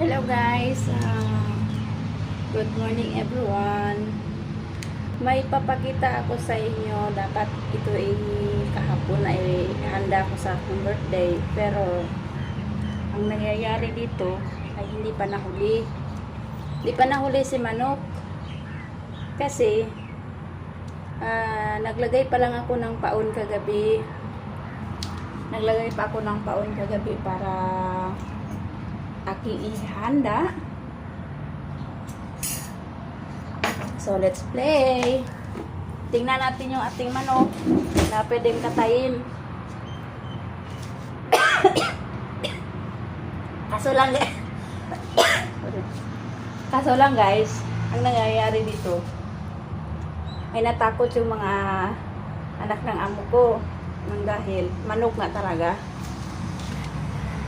Hello guys, good morning everyone. May papakita ako sa inyo. Dapat ito ay kahapon ay handa ko sa aking birthday. Pero ang nangyayari dito ay hindi pa nahuli. Hindi pa nahuli si Manok. Kasi naglagay pa lang ako ng paon kagabi. Naglagay pa ako ng paon kagabi para aking ihanda. So, let's play. Tingnan natin yung ating manok na pwedeng katayin. Kaso lang guys, ang nangyayari dito ay natakot yung mga anak ng amo ko nang dahil manok nga talaga.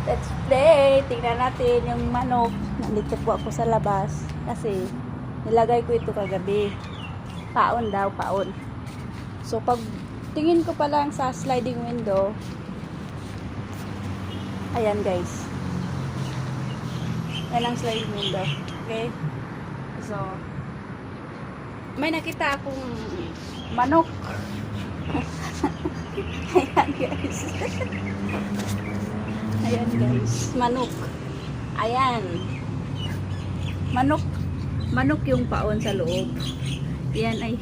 Let's play. Tingnan natin yung manok. Nandito po ako sa labas kasi nilagay ko ito kagabi. Paon daw, paon. So pag tingin ko pa lang sa sliding window, ayan guys. Ayan ang sliding window. Okay? So may nakita akong manok. Ayan guys. Ayan guys, manok. Ayan. Manok yung paon sa loob. Yan ay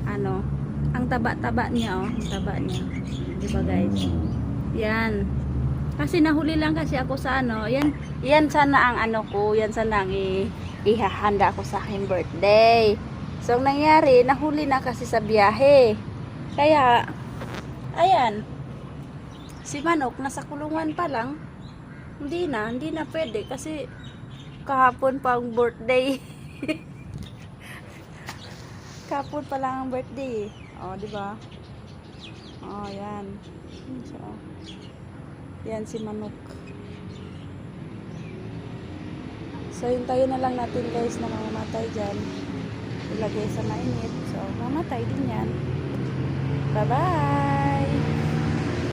ano, ang taba-taba niya oh, ang taba niya. 'Di ba guys? Yan. Kasi nahuli lang kasi ako sa ano, yan sana ang ano ko, yan sana ang ihahanda ko sa aking birthday. So ang nangyari, nahuli na kasi sa biyahe. Kaya ayan. Si Manok, nasa kulungan pa lang. Hindi na pwede kasi kahapon pa ang birthday. Kahapon pa lang ang birthday. Oh, di ba? Oh, yan. So, yan si Manok. So, hintayin na lang natin guys na mamamatay dyan. Ilagay sa mainit. So, mamatay din yan. Bye-bye!